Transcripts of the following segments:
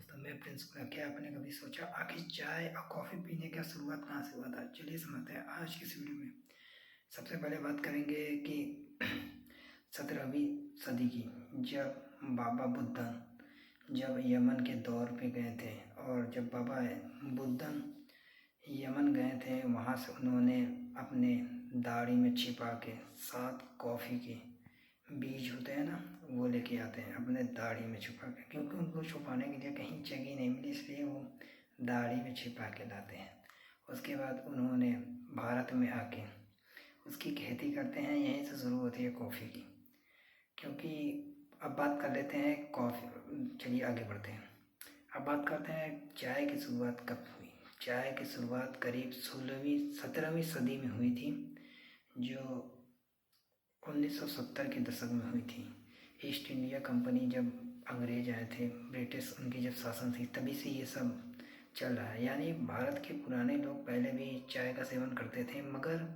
दोस्तों, मैं प्रिंस क्या आपने कभी सोचा आखिर चाय और कॉफ़ी पीने का शुरुआत कहाँ से हुआ था? चलिए समझते हैं आज की इस वीडियो में। सबसे पहले बात करेंगे कि 17वीं सदी की, जब बाबा बुद्धन जब यमन के दौर पे गए थे, और जब बाबा बुद्धन यमन गए थे, वहाँ से उन्होंने अपने दाढ़ी में छिपा के 7 कॉफ़ी के बीज होते हैं ना, वो लेके आते हैं अपने दाढ़ी में छुपा के, क्योंकि उनको छुपाने के लिए कहीं जगह नहीं मिली, इसलिए वो दाढ़ी में छिपा के लाते हैं। उसके बाद उन्होंने भारत में आके उसकी खेती करते हैं। यहीं से शुरू होती है कॉफ़ी की। क्योंकि अब बात कर लेते हैं कॉफ़ी, चलिए आगे बढ़ते हैं। अब बात करते हैं चाय की शुरुआत कब हुई। चाय की शुरुआत करीब 17वीं सदी में हुई थी, जो 1970 के दशक में हुई थी। ईस्ट इंडिया कंपनी, जब अंग्रेज आए थे, ब्रिटिश उनकी जब शासन थी, तभी से ये सब चल रहा है। यानी भारत के पुराने लोग पहले भी चाय का सेवन करते थे, मगर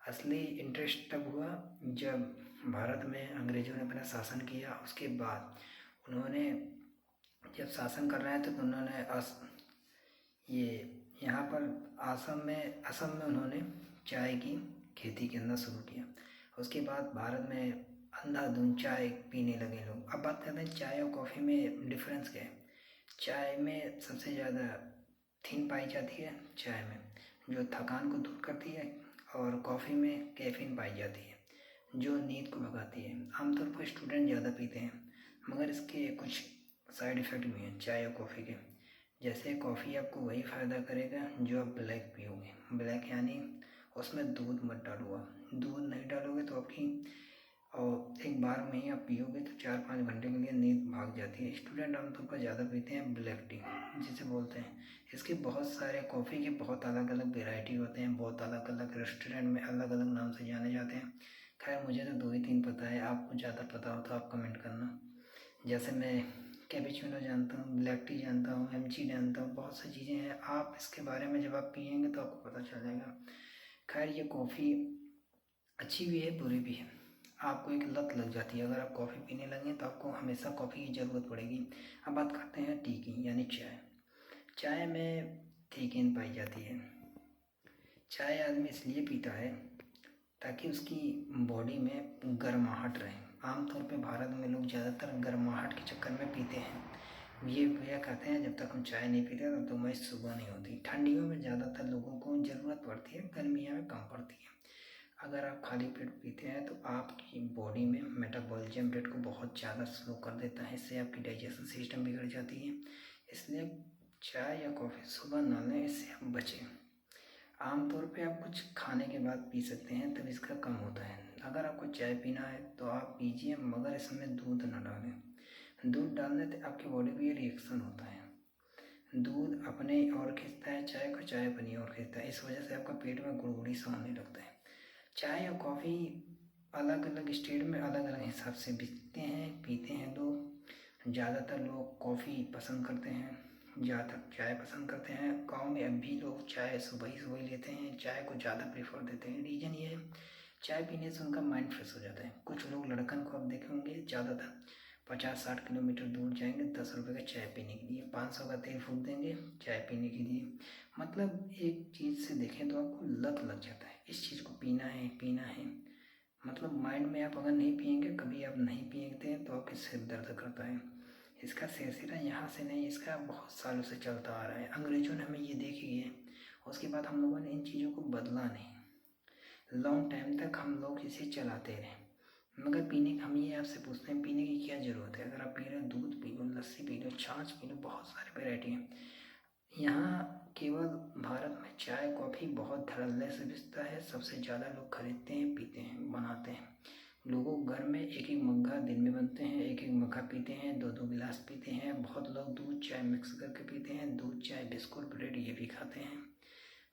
असली इंटरेस्ट तब हुआ जब भारत में अंग्रेज़ों ने अपना शासन किया। उसके बाद उन्होंने जब शासन कर रहे थे तो उन्होंने ये यहाँ पर असम में उन्होंने चाय की खेती करना शुरू किया। उसके बाद भारत में अंधाधुंध चाय पीने लगे लोग। अब बात करते हैं चाय और कॉफ़ी में डिफरेंस क्या है। चाय में सबसे ज़्यादा थीन पाई जाती है, चाय में, जो थकान को दूर करती है, और कॉफ़ी में कैफीन पाई जाती है, जो नींद को भगाती है। आमतौर पर स्टूडेंट ज़्यादा पीते हैं, मगर इसके कुछ साइड इफ़ेक्ट भी हैं चाय और कॉफ़ी के। जैसे कॉफ़ी आपको वही फ़ायदा करेगा जो आप ब्लैक पियोगे। ब्लैक यानी उसमें दूध मत डालो। आप दूध नहीं डालोगे तो आपकी, और एक बार में ही आप पियोगे तो 4-5 घंटे के लिए नींद भाग जाती है। स्टूडेंट आमतौर पर ज़्यादा पीते हैं ब्लैक टी, जिसे बोलते हैं। इसके बहुत सारे कॉफ़ी के बहुत अलग अलग वेराइटी होते हैं, बहुत अलग अलग रेस्टोरेंट में अलग अलग नाम से जाने जाते हैं। खैर, मुझे तो 2 ही 3 पता है, आपको ज़्यादा पता हो तो आप कमेंट करना। जैसे मैं कैपेचिनो जानता हूँ, ब्लैक टी जानता हूँ, एमजी जानता हूँ, बहुत सी चीज़ें हैं। आप इसके बारे में जब आप पियेंगे तो आपको पता चल जाएगा। खैर, ये कॉफ़ी अच्छी भी है, बुरी भी है। आपको एक लत लग जाती है। अगर आप कॉफ़ी पीने लगें तो आपको हमेशा कॉफ़ी की ज़रूरत पड़ेगी। अब बात करते हैं टी की, यानी चाय। चाय में थीकेन पाई जाती है। चाय आदमी इसलिए पीता है ताकि उसकी बॉडी में गर्माहट रहे। आमतौर पे भारत में लोग ज़्यादातर गर्माहट के चक्कर में पीते हैं। ये भैया कहते हैं जब तक हम चाय नहीं पीते तब तक हमारी सुबह नहीं होती। ठंडियों में ज़्यादातर लोगों को ज़रूरत पड़ती है, गर्मियों में कम पड़ती है। अगर आप खाली पेट पीते हैं तो आपकी बॉडी में मेटाबॉलिज्म रेट को बहुत ज़्यादा स्लो कर देता है। इससे आपकी डाइजेशन सिस्टम बिगड़ जाती है। इसलिए चाय या कॉफ़ी सुबह ना लें, इससे आप बचें। आमतौर पे आप कुछ खाने के बाद पी सकते हैं, तब इसका कम होता है। अगर आपको चाय पीना है तो आप पीजिए, मगर इसमें दूध ना डालें। दूध डालने से आपकी बॉडी में ये रिएक्शन होता है, दूध अपने और खींचता है चाय को, चाय अपनी और खींचता है। इस वजह से आपका पेट में गुड़गुड़ी सा होने लगता है। चाय और कॉफ़ी अलग अलग स्टेट में अलग अलग हिसाब से बिकते हैं, पीते हैं लोग। ज़्यादातर लोग कॉफ़ी पसंद करते हैं, ज़्यादातर चाय पसंद करते हैं। गांव में अब भी लोग चाय सुबह ही सुबह लेते हैं, चाय को ज़्यादा प्रेफर देते हैं। रीज़न ये है, चाय पीने से उनका माइंड फ्रेश हो जाता है। कुछ लोग लड़कन को आप देखे होंगे, ज़्यादातर 50-60 किलोमीटर दूर जाएंगे 10 रुपये का चाय पीने के लिए, 500 का तेल फूक देंगे चाय पीने के लिए। मतलब एक चीज़ से देखें तो आपको लत लग जाता है, इस चीज़ को पीना है पीना है। मतलब माइंड में आप अगर नहीं पियेंगे, कभी आप नहीं पियेंगे तो आपके सिर दर्द करता है। इसका सिलसिला यहाँ से नहीं, इसका बहुत सालों से चलता आ रहा है। अंग्रेज़ों ने हमें ये दे के गए, उसके बाद हम लोगों ने इन चीज़ों को बदला नहीं। लॉन्ग टाइम तक हम लोग इसे चलाते रहे। मगर पीने, हम ये आपसे पूछते हैं पीने की क्या ज़रूरत है। अगर आप पी रहे हो, दूध पी लो, लस्सी पी लो, छाछ पी लो, बहुत सारी वैरायटी है। यहाँ केवल भारत में चाय कॉफ़ी बहुत धड़ल्ले से बिकता है। सबसे ज़्यादा लोग खरीदते हैं, पीते हैं, बनाते हैं। लोगों घर में एक एक मग्गा दिन में बनते हैं, एक एक मग्गा पीते हैं, 2-2 गिलास पीते हैं। बहुत लोग दूध चाय मिक्स करके पीते हैं, दूध चाय बिस्कुट ब्रेड ये भी खाते हैं।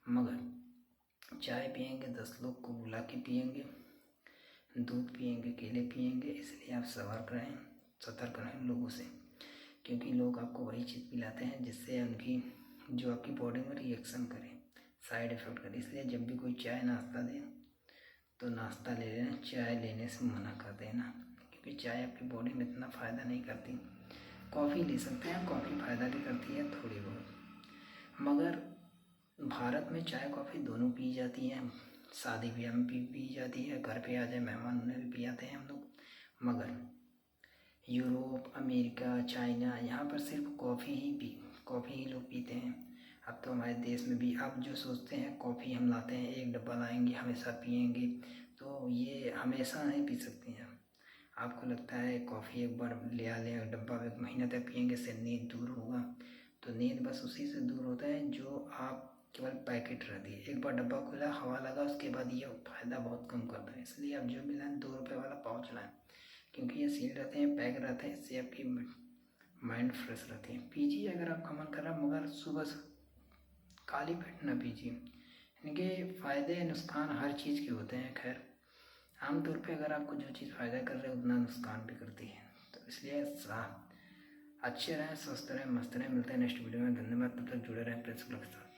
मगर चाय पियेंगे 10 लोग को बुला के पियेंगे, दूध पियेंगे, केले पियेंगे। इसलिए आप सतर्क रहें लोगों से, क्योंकि लोग आपको वही चीज़ पिलाते हैं जिससे उनकी, जो आपकी बॉडी में रिएक्शन करे, साइड इफ़ेक्ट करे। इसलिए जब भी कोई चाय नाश्ता दे तो नाश्ता ले लेना, चाय लेने से मना कर देना, क्योंकि चाय आपकी बॉडी में इतना फ़ायदा नहीं करती। कॉफ़ी ले सकते हैं। कॉफ़ी फ़ायदा भी करती है थोड़ी बहुत, मगर भारत में चाय कॉफ़ी दोनों पी जाती हैं। शादी ब्याह में भी पी जाती है, घर पे आ जाए मेहमान उन्हें भी पियाते हैं हम लोग। मगर यूरोप, अमेरिका, चाइना, यहाँ पर सिर्फ कॉफ़ी ही लोग पीते हैं। अब तो हमारे देश में भी आप जो सोचते हैं कॉफ़ी हम लाते हैं, एक डब्बा लाएंगे हमेशा पियेंगे, तो ये हमेशा नहीं पी सकते हैं। आपको लगता है कॉफ़ी एक बार ले आ लें एक डब्बा एक महीने तक पियेंगे से नींद दूर होगा, तो नींद बस उसी से दूर होता है जो आप केवल पैकेट रहती है। एक बार डब्बा खुला, हवा लगा, उसके बाद ये फ़ायदा बहुत कम करता है। इसलिए आप जो भी लाएँ 2 रुपये वाला पाउच लाएँ, क्योंकि ये सील रहते हैं, पैक रहते हैं, इससे आपकी माइंड फ्रेश रहती है। पीजिए अगर आपका मन कर रहा है, मगर सुबह से खाली पेट ना पीजिए। इनके फ़ायदे नुकसान हर चीज़ के होते हैं। खैर आमतौर पे अगर आपको जो चीज़ फ़ायदा कर रही है उतना नुकसान भी करती है, तो इसलिए अच्छे रहें, स्वस्थ रहें, मस्त रहें। मिलते हैं नेक्स्ट वीडियो में। धन्यवाद। तब तक जुड़े रहें प्रिंसिपल के साथ।